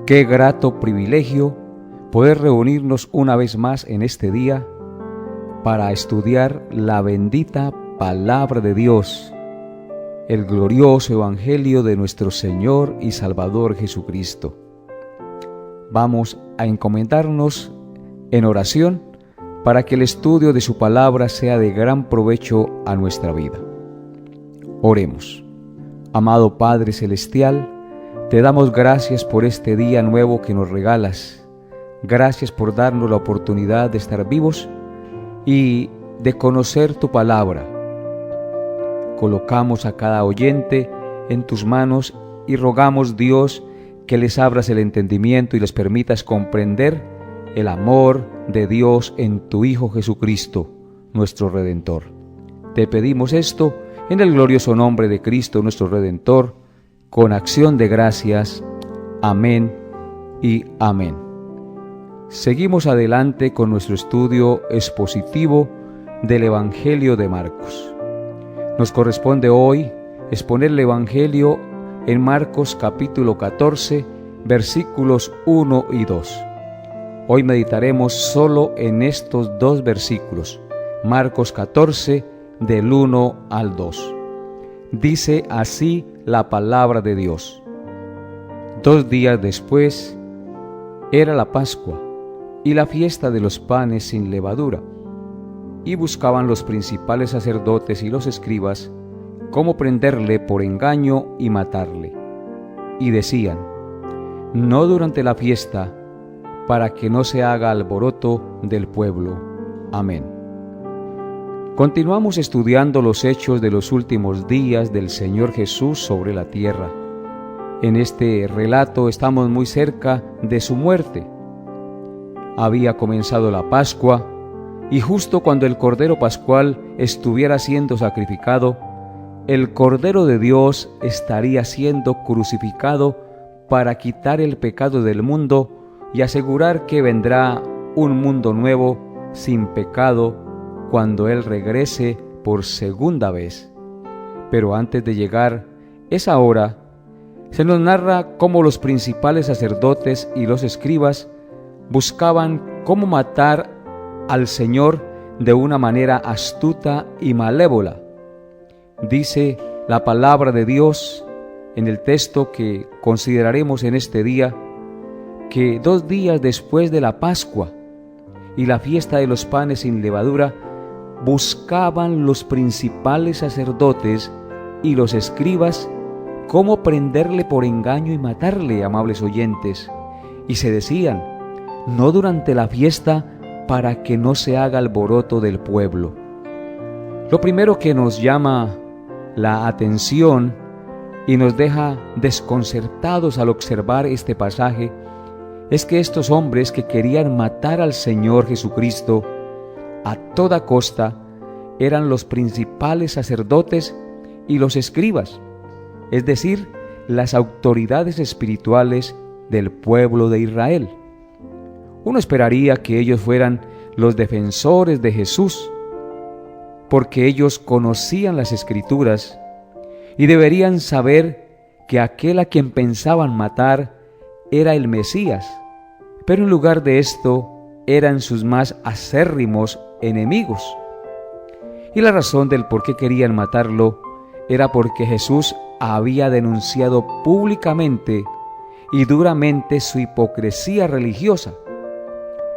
Qué grato privilegio poder reunirnos una vez más en este día para estudiar la bendita palabra de Dios, el glorioso evangelio de nuestro Señor y Salvador Jesucristo. Vamos a encomendarnos en oración para que el estudio de su palabra sea de gran provecho a nuestra vida. Oremos. Amado Padre Celestial, te damos gracias por este día nuevo que nos regalas. Gracias por darnos la oportunidad de estar vivos y de conocer tu palabra. Colocamos a cada oyente en tus manos y rogamos, Dios, que les abras el entendimiento y les permitas comprender el amor de Dios en tu Hijo Jesucristo, nuestro Redentor. Te pedimos esto en el glorioso nombre de Cristo, nuestro Redentor, con acción de gracias. Amén y amén. Seguimos adelante con nuestro estudio expositivo del Evangelio de Marcos. Nos corresponde hoy exponer el Evangelio en Marcos capítulo 14, versículos 1 y 2. Hoy meditaremos solo en estos dos versículos, Marcos 14, del 1 al 2. Dice así la palabra de Dios. 2 días después era la Pascua y la fiesta de los panes sin levadura, y buscaban los principales sacerdotes y los escribas cómo prenderle por engaño y matarle. Y decían: no durante la fiesta, para que no se haga alboroto del pueblo. Amén. Continuamos estudiando los hechos de los últimos días del Señor Jesús sobre la tierra. En este relato estamos muy cerca de su muerte. Había comenzado la Pascua, y justo cuando el Cordero Pascual estuviera siendo sacrificado, el Cordero de Dios estaría siendo crucificado para quitar el pecado del mundo y asegurar que vendrá un mundo nuevo, sin pecado, cuando Él regrese por segunda vez. Pero antes de llegar esa hora, se nos narra cómo los principales sacerdotes y los escribas buscaban cómo matar al Señor de una manera astuta y malévola. Dice la palabra de Dios en el texto que consideraremos en este día, que 2 días después de la Pascua y la fiesta de los panes sin levadura, buscaban los principales sacerdotes y los escribas cómo prenderle por engaño y matarle, amables oyentes, y se decían: no durante la fiesta, para que no se haga alboroto del pueblo. Lo primero que nos llama la atención y nos deja desconcertados al observar este pasaje es que estos hombres que querían matar al Señor Jesucristo a toda costa eran los principales sacerdotes y los escribas, es decir, las autoridades espirituales del pueblo de Israel. Uno esperaría que ellos fueran los defensores de Jesús, porque ellos conocían las Escrituras y deberían saber que aquel a quien pensaban matar era el Mesías, pero en lugar de esto eran sus más acérrimos enemigos. Y la razón del por qué querían matarlo era porque Jesús había denunciado públicamente y duramente su hipocresía religiosa,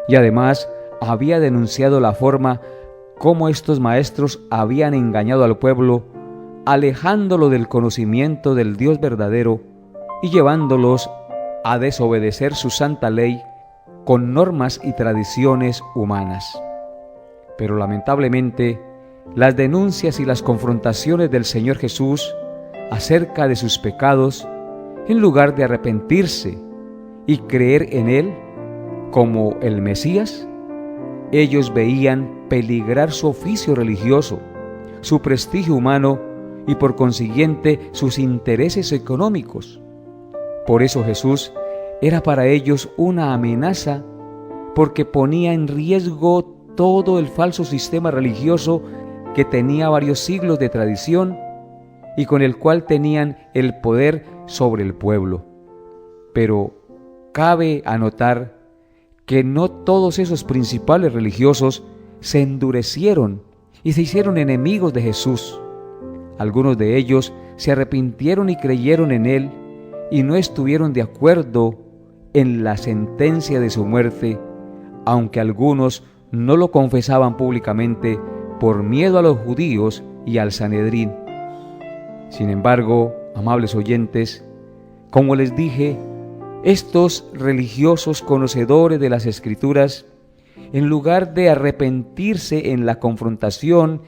y además había denunciado la forma como estos maestros habían engañado al pueblo, alejándolo del conocimiento del Dios verdadero y llevándolos a desobedecer su santa ley con normas y tradiciones humanas. Pero lamentablemente, las denuncias y las confrontaciones del Señor Jesús acerca de sus pecados, en lugar de arrepentirse y creer en Él como el Mesías, ellos veían peligrar su oficio religioso, su prestigio humano y por consiguiente sus intereses económicos. Por eso Jesús era para ellos una amenaza, porque ponía en riesgo todo el falso sistema religioso que tenía varios siglos de tradición y con el cual tenían el poder sobre el pueblo. Pero cabe anotar que no todos esos principales religiosos se endurecieron y se hicieron enemigos de Jesús. Algunos de ellos se arrepintieron y creyeron en Él y no estuvieron de acuerdo en la sentencia de su muerte, aunque algunos no lo confesaban públicamente por miedo a los judíos y al Sanedrín. Sin embargo, amables oyentes, como les dije, estos religiosos conocedores de las Escrituras, en lugar de arrepentirse en la confrontación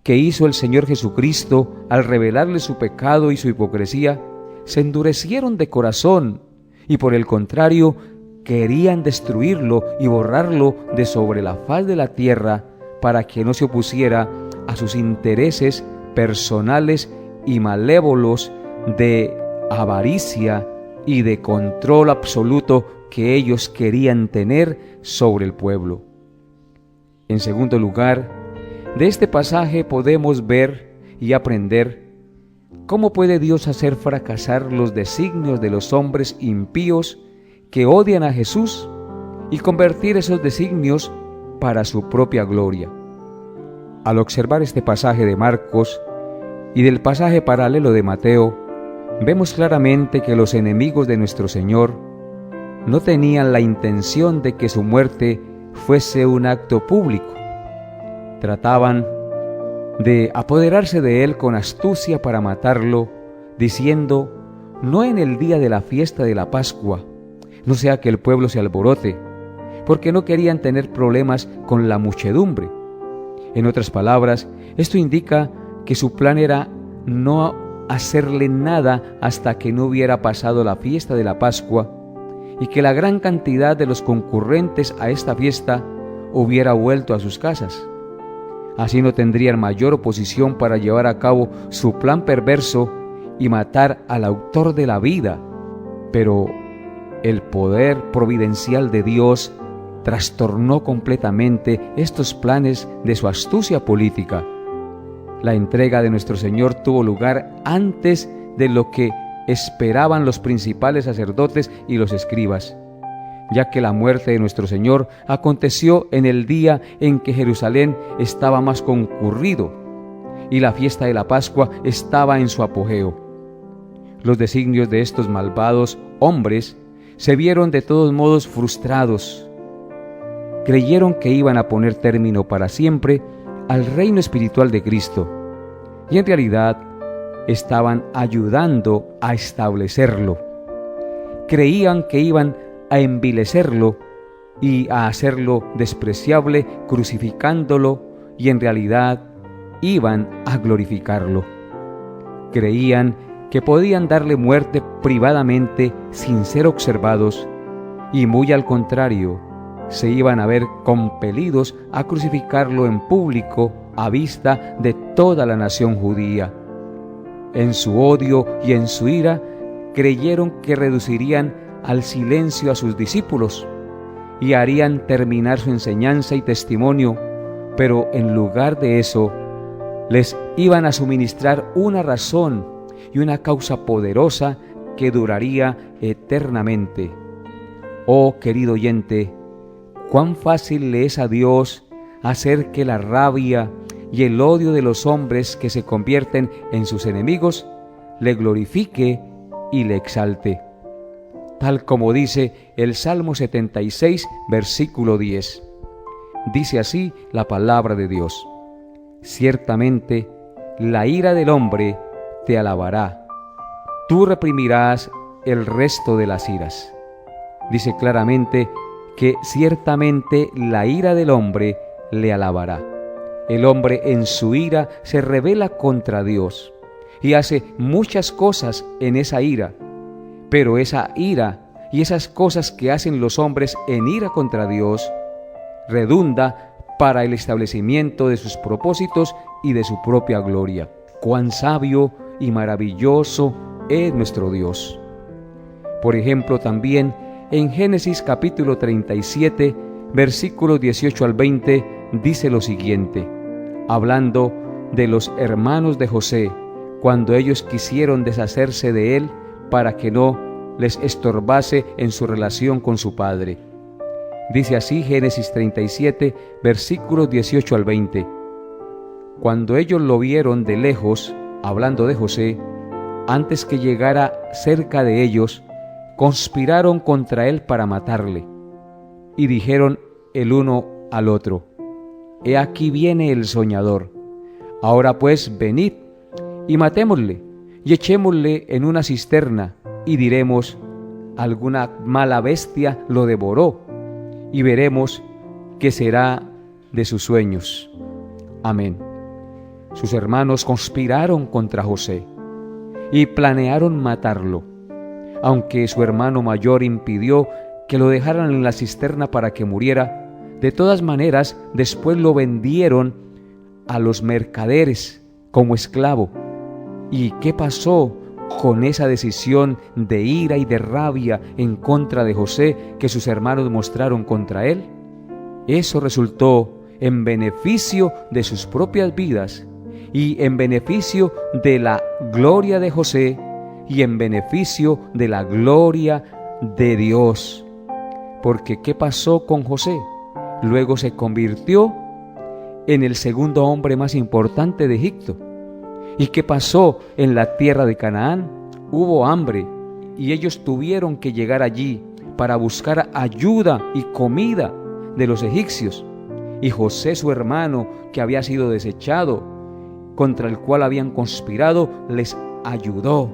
que hizo el Señor Jesucristo al revelarle su pecado y su hipocresía, se endurecieron de corazón y por el contrario querían destruirlo y borrarlo de sobre la faz de la tierra para que no se opusiera a sus intereses personales y malévolos de avaricia y de control absoluto que ellos querían tener sobre el pueblo. En segundo lugar, de este pasaje podemos ver y aprender cómo puede Dios hacer fracasar los designios de los hombres impíos que odian a Jesús y convertir esos designios para su propia gloria. Al observar este pasaje de Marcos y del pasaje paralelo de Mateo, vemos claramente que los enemigos de nuestro Señor no tenían la intención de que su muerte fuese un acto público. Trataban de apoderarse de Él con astucia para matarlo, diciendo: no en el día de la fiesta de la Pascua, no sea que el pueblo se alborote, porque no querían tener problemas con la muchedumbre. En otras palabras, esto indica que su plan era no hacerle nada hasta que no hubiera pasado la fiesta de la Pascua y que la gran cantidad de los concurrentes a esta fiesta hubiera vuelto a sus casas. Así no tendrían mayor oposición para llevar a cabo su plan perverso y matar al autor de la vida. Pero el poder providencial de Dios trastornó completamente estos planes de su astucia política. La entrega de nuestro Señor tuvo lugar antes de lo que esperaban los principales sacerdotes y los escribas, ya que la muerte de nuestro Señor aconteció en el día en que Jerusalén estaba más concurrido y la fiesta de la Pascua estaba en su apogeo. Los designios de estos malvados hombres se vieron de todos modos frustrados. Creyeron que iban a poner término para siempre al reino espiritual de Cristo, y en realidad estaban ayudando a establecerlo. Creían que iban a envilecerlo y a hacerlo despreciable, crucificándolo, y en realidad iban a glorificarlo. Creían que podían darle muerte privadamente sin ser observados, y muy al contrario, se iban a ver compelidos a crucificarlo en público a vista de toda la nación judía. En su odio y en su ira, creyeron que reducirían al silencio a sus discípulos y harían terminar su enseñanza y testimonio, pero en lugar de eso, les iban a suministrar una razón y una causa poderosa que duraría eternamente. Oh, querido oyente, cuán fácil le es a Dios hacer que la rabia y el odio de los hombres que se convierten en sus enemigos le glorifique y le exalte. Tal como dice el Salmo 76, versículo 10. Dice así la palabra de Dios: ciertamente la ira del hombre te alabará, tú reprimirás el resto de las iras. Dice claramente que ciertamente la ira del hombre le alabará. El hombre en su ira se rebela contra Dios y hace muchas cosas en esa ira, pero esa ira y esas cosas que hacen los hombres en ira contra Dios redunda para el establecimiento de sus propósitos y de su propia gloria. Cuán sabio y maravilloso es nuestro Dios. Por ejemplo, también en Génesis capítulo 37, versículos 18 al 20, dice lo siguiente, hablando de los hermanos de José, cuando ellos quisieron deshacerse de él para que no les estorbase en su relación con su padre. Dice así Génesis 37, versículos 18 al 20. Cuando ellos lo vieron de lejos, hablando de José, antes que llegara cerca de ellos, conspiraron contra él para matarle. Y dijeron el uno al otro: He aquí viene el soñador. Ahora pues venid y matémosle, y echémosle en una cisterna, y diremos: alguna mala bestia lo devoró, y veremos qué será de sus sueños. Amén. Sus hermanos conspiraron contra José y planearon matarlo, aunque su hermano mayor impidió que lo dejaran en la cisterna para que muriera. De todas maneras, después lo vendieron a los mercaderes como esclavo. ¿Y qué pasó con esa decisión de ira y de rabia en contra de José que sus hermanos mostraron contra él? Eso resultó en beneficio de sus propias vidas y en beneficio de la gloria de José y en beneficio de la gloria de Dios. Porque ¿qué pasó con José? Luego se convirtió en el segundo hombre más importante de Egipto. ¿Y qué pasó en la tierra de Canaán? Hubo hambre y ellos tuvieron que llegar allí para buscar ayuda y comida de los egipcios. Y José, su hermano, que había sido desechado, contra el cual habían conspirado, les ayudó.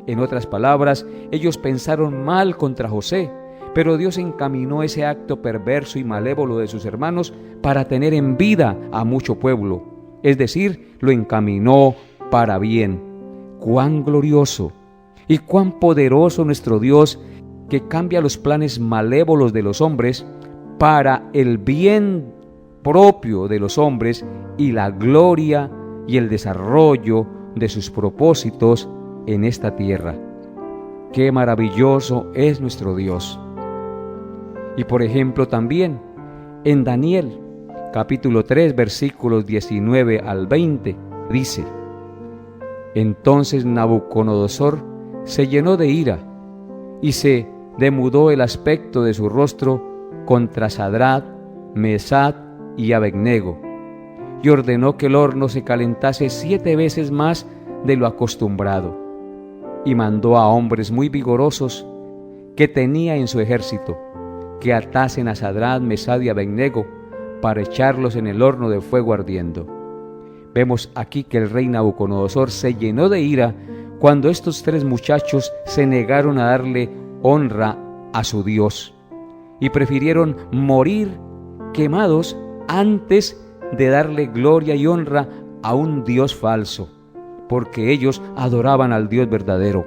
En otras palabras, ellos pensaron mal contra José, pero Dios encaminó ese acto perverso y malévolo de sus hermanos para tener en vida a mucho pueblo. Es decir, lo encaminó para bien. ¡Cuán glorioso y cuán poderoso nuestro Dios, que cambia los planes malévolos de los hombres para el bien propio de los hombres y la gloria y el desarrollo de sus propósitos en esta tierra! ¡Qué maravilloso es nuestro Dios! Y por ejemplo también en Daniel, capítulo 3, versículos 19 al 20, dice: Entonces Nabucodonosor se llenó de ira y se demudó el aspecto de su rostro contra Sadrach, Mesach y Abednego, y ordenó que el horno se calentase 7 veces más de lo acostumbrado, y mandó a hombres muy vigorosos que tenía en su ejército, que atasen a Sadrach, Mesach y Abednego para echarlos en el horno de fuego ardiendo. Vemos aquí que el rey Nabucodonosor se llenó de ira cuando estos 3 muchachos se negaron a darle honra a su Dios y prefirieron morir quemados antes de darle gloria y honra a un Dios falso, porque ellos adoraban al Dios verdadero.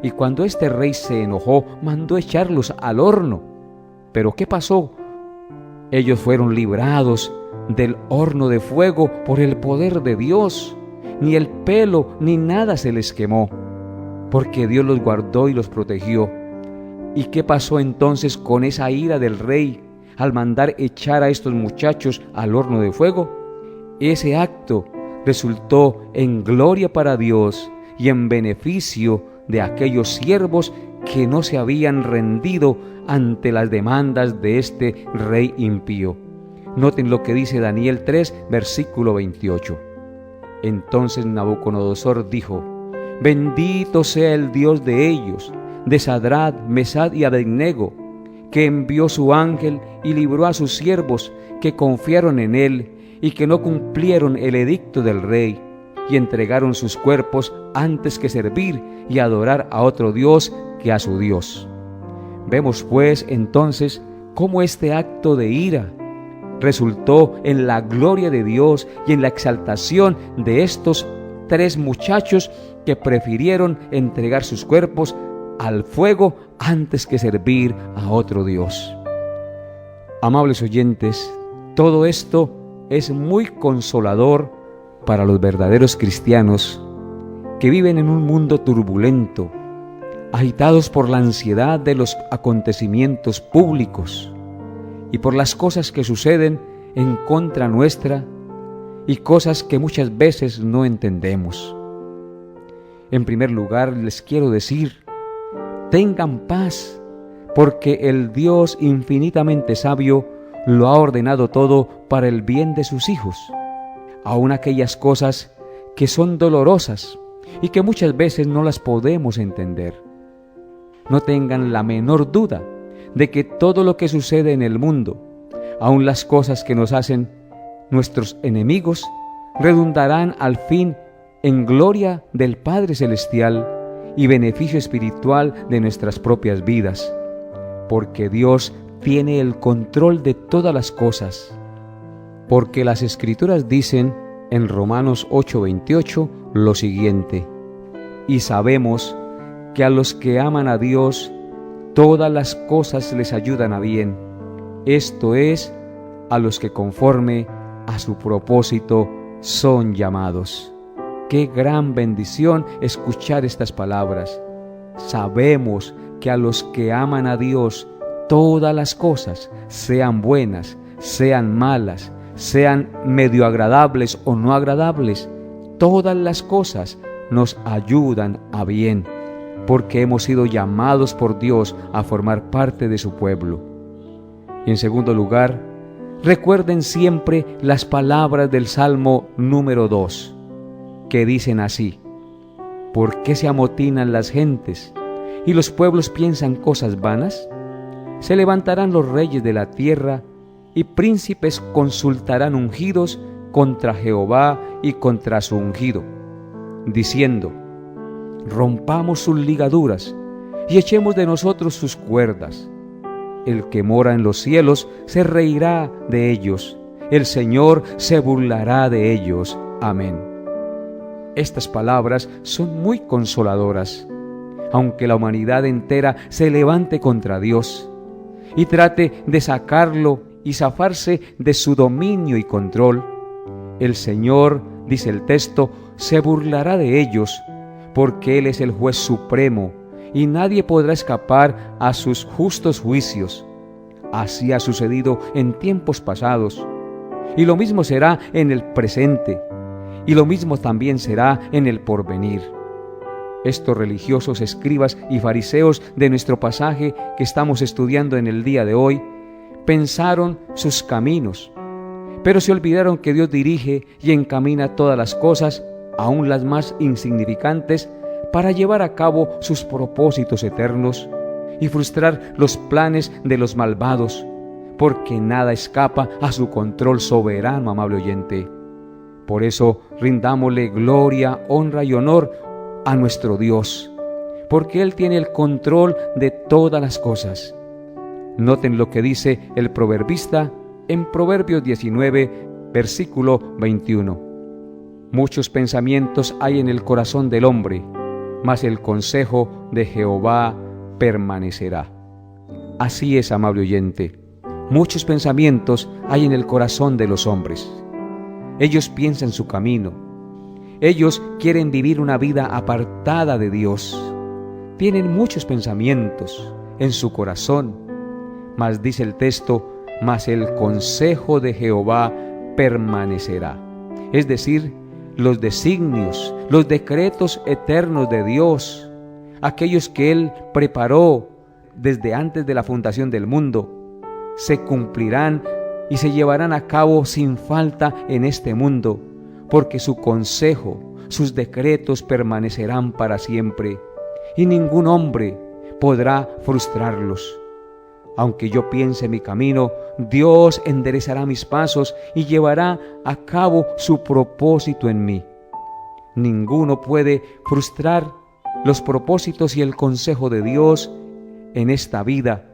Y cuando este rey se enojó, mandó echarlos al horno. ¿Pero qué pasó? Ellos fueron librados del horno de fuego por el poder de Dios. Ni el pelo ni nada se les quemó, porque Dios los guardó y los protegió. ¿Y qué pasó entonces con esa ira del rey al mandar echar a estos muchachos al horno de fuego? Ese acto resultó en gloria para Dios y en beneficio de aquellos siervos que no se habían rendido ante las demandas de este rey impío. Noten lo que dice Daniel 3, versículo 28. Entonces Nabucodonosor dijo: Bendito sea el Dios de ellos, de Sadrach, Mesach y Abednego, que envió su ángel y libró a sus siervos que confiaron en él y que no cumplieron el edicto del rey y entregaron sus cuerpos antes que servir y adorar a otro Dios que a su Dios. Vemos pues entonces cómo este acto de ira resultó en la gloria de Dios y en la exaltación de estos 3 muchachos que prefirieron entregar sus cuerpos al fuego antes que servir a otro Dios. Amables oyentes, todo esto es muy consolador para los verdaderos cristianos que viven en un mundo turbulento, agitados por la ansiedad de los acontecimientos públicos y por las cosas que suceden en contra nuestra y cosas que muchas veces no entendemos. En primer lugar, les quiero decir tengan paz, porque el Dios infinitamente sabio lo ha ordenado todo para el bien de sus hijos, aun aquellas cosas que son dolorosas y que muchas veces no las podemos entender. No tengan la menor duda de que todo lo que sucede en el mundo, aun las cosas que nos hacen nuestros enemigos, redundarán al fin en gloria del Padre Celestial y beneficio espiritual de nuestras propias vidas, porque Dios tiene el control de todas las cosas. Porque las Escrituras dicen en Romanos 8:28 lo siguiente: y sabemos que a los que aman a Dios, todas las cosas les ayudan a bien, esto es, a los que conforme a su propósito son llamados. Qué gran bendición escuchar estas palabras. Sabemos que a los que aman a Dios, todas las cosas, sean buenas, sean malas, sean medio agradables o no agradables, todas las cosas nos ayudan a bien, porque hemos sido llamados por Dios a formar parte de su pueblo. Y en segundo lugar, recuerden siempre las palabras del Salmo número 2, que dicen así: ¿por qué se amotinan las gentes y los pueblos piensan cosas vanas? Se levantarán los reyes de la tierra y príncipes consultarán ungidos contra Jehová y contra su ungido, diciendo: rompamos sus ligaduras y echemos de nosotros sus cuerdas. El que mora en los cielos se reirá de ellos, el Señor se burlará de ellos. Amén. Estas palabras son muy consoladoras. Aunque la humanidad entera se levante contra Dios y trate de sacarlo y zafarse de su dominio y control, el Señor, dice el texto, se burlará de ellos, porque Él es el juez supremo y nadie podrá escapar a sus justos juicios. Así ha sucedido en tiempos pasados, y lo mismo será en el presente, y lo mismo también será en el porvenir. Estos religiosos escribas y fariseos de nuestro pasaje que estamos estudiando en el día de hoy, pensaron sus caminos, pero se olvidaron que Dios dirige y encamina todas las cosas, aun las más insignificantes, para llevar a cabo sus propósitos eternos y frustrar los planes de los malvados, porque nada escapa a su control soberano, amable oyente. Por eso rindámosle gloria, honra y honor a nuestro Dios, porque Él tiene el control de todas las cosas. Noten lo que dice el proverbista en Proverbios 19, versículo 21. Muchos pensamientos hay en el corazón del hombre, mas el consejo de Jehová permanecerá. Así es, amable oyente. Muchos pensamientos hay en el corazón de los hombres. Ellos piensan su camino. Ellos quieren vivir una vida apartada de Dios. Tienen muchos pensamientos en su corazón. Mas dice el texto, mas el consejo de Jehová permanecerá. Es decir, los designios, los decretos eternos de Dios, aquellos que Él preparó desde antes de la fundación del mundo, se cumplirán y se llevarán a cabo sin falta en este mundo, porque su consejo, sus decretos permanecerán para siempre, y ningún hombre podrá frustrarlos. Aunque yo piense mi camino, Dios enderezará mis pasos y llevará a cabo su propósito en mí. Ninguno puede frustrar los propósitos y el consejo de Dios en esta vida,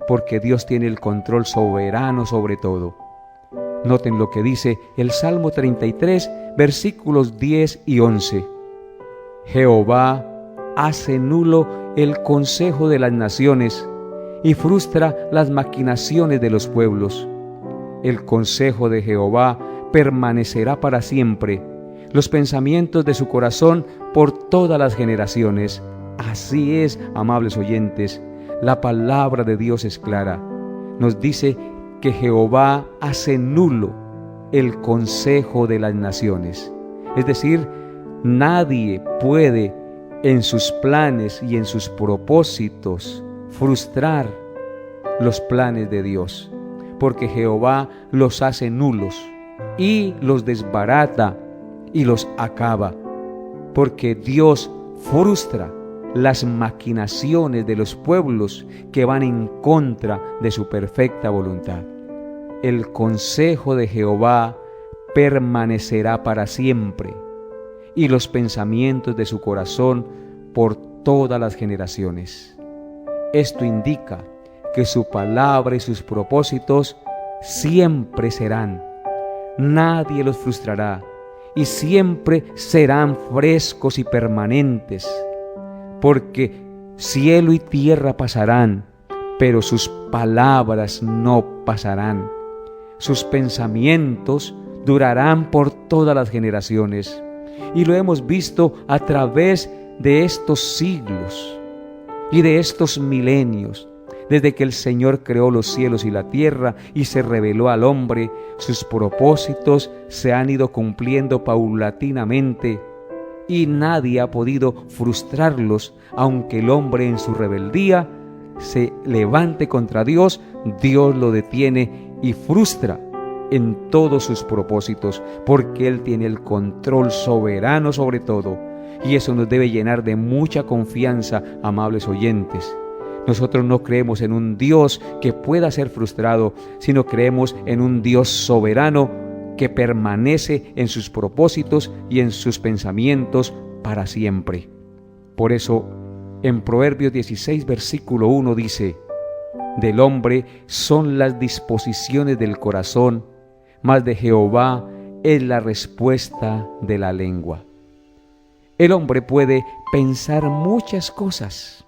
porque Dios tiene el control soberano sobre todo. Noten lo que dice el Salmo 33, versículos 10 y 11. Jehová hace nulo el consejo de las naciones y frustra las maquinaciones de los pueblos. El consejo de Jehová permanecerá para siempre, los pensamientos de su corazón por todas las generaciones. Así es, amables oyentes, la palabra de Dios es clara. Nos dice que Jehová hace nulo el consejo de las naciones. Es decir, nadie puede en sus planes y en sus propósitos frustrar los planes de Dios, porque Jehová los hace nulos y los desbarata y los acaba, porque Dios frustra las maquinaciones de los pueblos que van en contra de su perfecta voluntad. El consejo de Jehová permanecerá para siempre, y los pensamientos de su corazón por todas las generaciones. Esto indica que su palabra y sus propósitos siempre serán. Nadie los frustrará y siempre serán frescos y permanentes, porque cielo y tierra pasarán, pero sus palabras no pasarán. Sus pensamientos durarán por todas las generaciones, y lo hemos visto a través de estos siglos y de estos milenios. Desde que el Señor creó los cielos y la tierra y se reveló al hombre, sus propósitos se han ido cumpliendo paulatinamente y nadie ha podido frustrarlos, aunque el hombre en su rebeldía se levante contra Dios. Dios lo detiene y frustra en todos sus propósitos, porque Él tiene el control soberano sobre todo, y eso nos debe llenar de mucha confianza, amables oyentes. Nosotros no creemos en un Dios que pueda ser frustrado, sino creemos en un Dios soberano que permanece en sus propósitos y en sus pensamientos para siempre. Por eso, en Proverbios 16, versículo 1 dice: del hombre son las disposiciones del corazón, mas de Jehová es la respuesta de la lengua. El hombre puede pensar muchas cosas,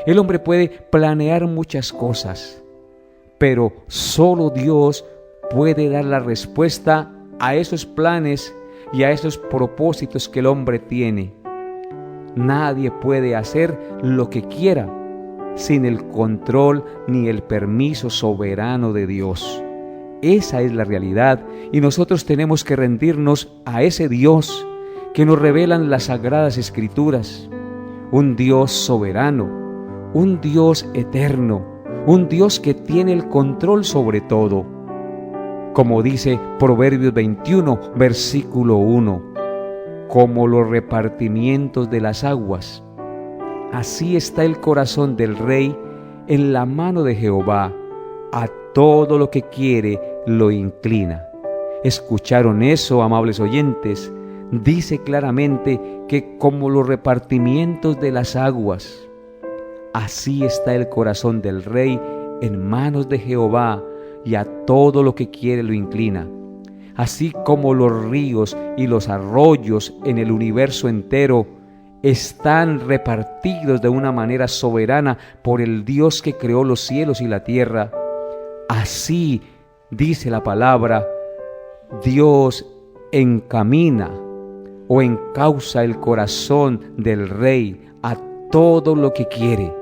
el hombre puede planear muchas cosas, pero solo Dios puede dar la respuesta a esos planes y a esos propósitos que el hombre tiene. Nadie puede hacer lo que quiera sin el control ni el permiso soberano de Dios. Esa es la realidad, y nosotros tenemos que rendirnos a ese Dios que nos revelan las Sagradas Escrituras. Un Dios soberano, un Dios eterno, un Dios que tiene el control sobre todo. Como dice Proverbios 21, versículo 1, como los repartimientos de las aguas, así está el corazón del rey en la mano de Jehová, a todo lo que quiere lo inclina. ¿Escucharon eso, amables oyentes? Dice claramente que como los repartimientos de las aguas, así está el corazón del rey en manos de Jehová, y a todo lo que quiere lo inclina. Así como los ríos y los arroyos en el universo entero están repartidos de una manera soberana por el Dios que creó los cielos y la tierra, así, dice la palabra, Dios encamina o encausa el corazón del rey a todo lo que quiere.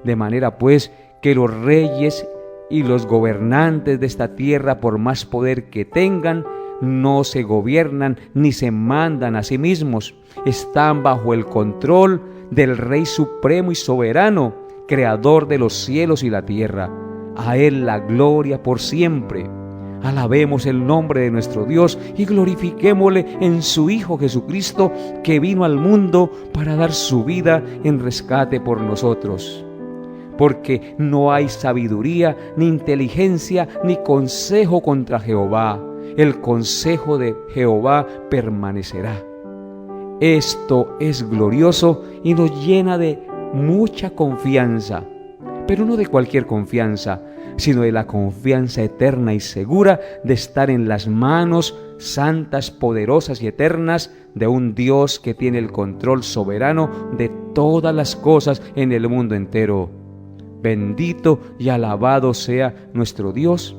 De manera pues que los reyes y los gobernantes de esta tierra, por más poder que tengan, no se gobiernan ni se mandan a sí mismos. Están bajo el control del Rey Supremo y Soberano, Creador de los cielos y la tierra. A Él la gloria por siempre. Alabemos el nombre de nuestro Dios y glorifiquémosle en su Hijo Jesucristo, que vino al mundo para dar su vida en rescate por nosotros. Porque no hay sabiduría, ni inteligencia, ni consejo contra Jehová. El consejo de Jehová permanecerá. Esto es glorioso y nos llena de mucha confianza, pero no de cualquier confianza, sino de la confianza eterna y segura de estar en las manos santas, poderosas y eternas de un Dios que tiene el control soberano de todas las cosas en el mundo entero. Bendito y alabado sea nuestro Dios,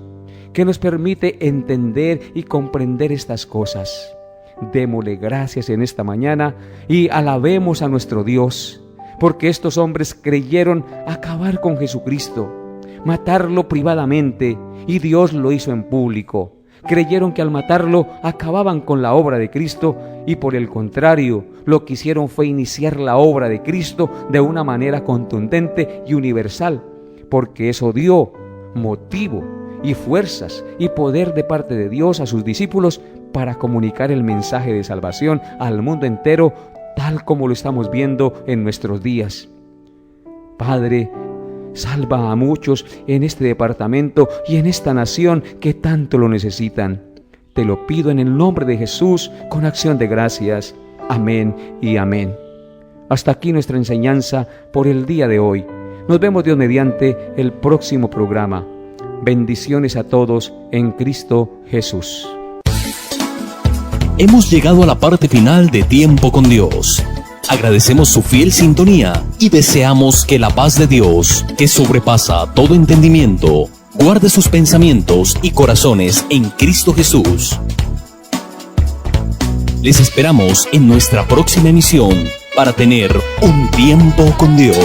que nos permite entender y comprender estas cosas. Démosle gracias en esta mañana y alabemos a nuestro Dios, porque estos hombres creyeron acabar con Jesucristo, matarlo privadamente, y Dios lo hizo en público. creyeron que al matarlo acababan con la obra de Cristo y por el contrario, lo que hicieron fue iniciar la obra de Cristo de una manera contundente y universal, porque eso dio motivo y fuerzas y poder de parte de Dios a sus discípulos para comunicar el mensaje de salvación al mundo entero, tal como lo estamos viendo en nuestros días. Padre, salva a muchos en este departamento y en esta nación que tanto lo necesitan. Te lo pido en el nombre de Jesús con acción de gracias. Amén y amén. Hasta aquí nuestra enseñanza por el día de hoy. Nos vemos Dios mediante el próximo programa. Bendiciones a todos en Cristo Jesús. Hemos llegado a la parte final de Tiempo con Dios. Agradecemos su fiel sintonía y deseamos que la paz de Dios, que sobrepasa todo entendimiento, guarde sus pensamientos y corazones en Cristo Jesús. Les esperamos en nuestra próxima emisión para tener un tiempo con Dios.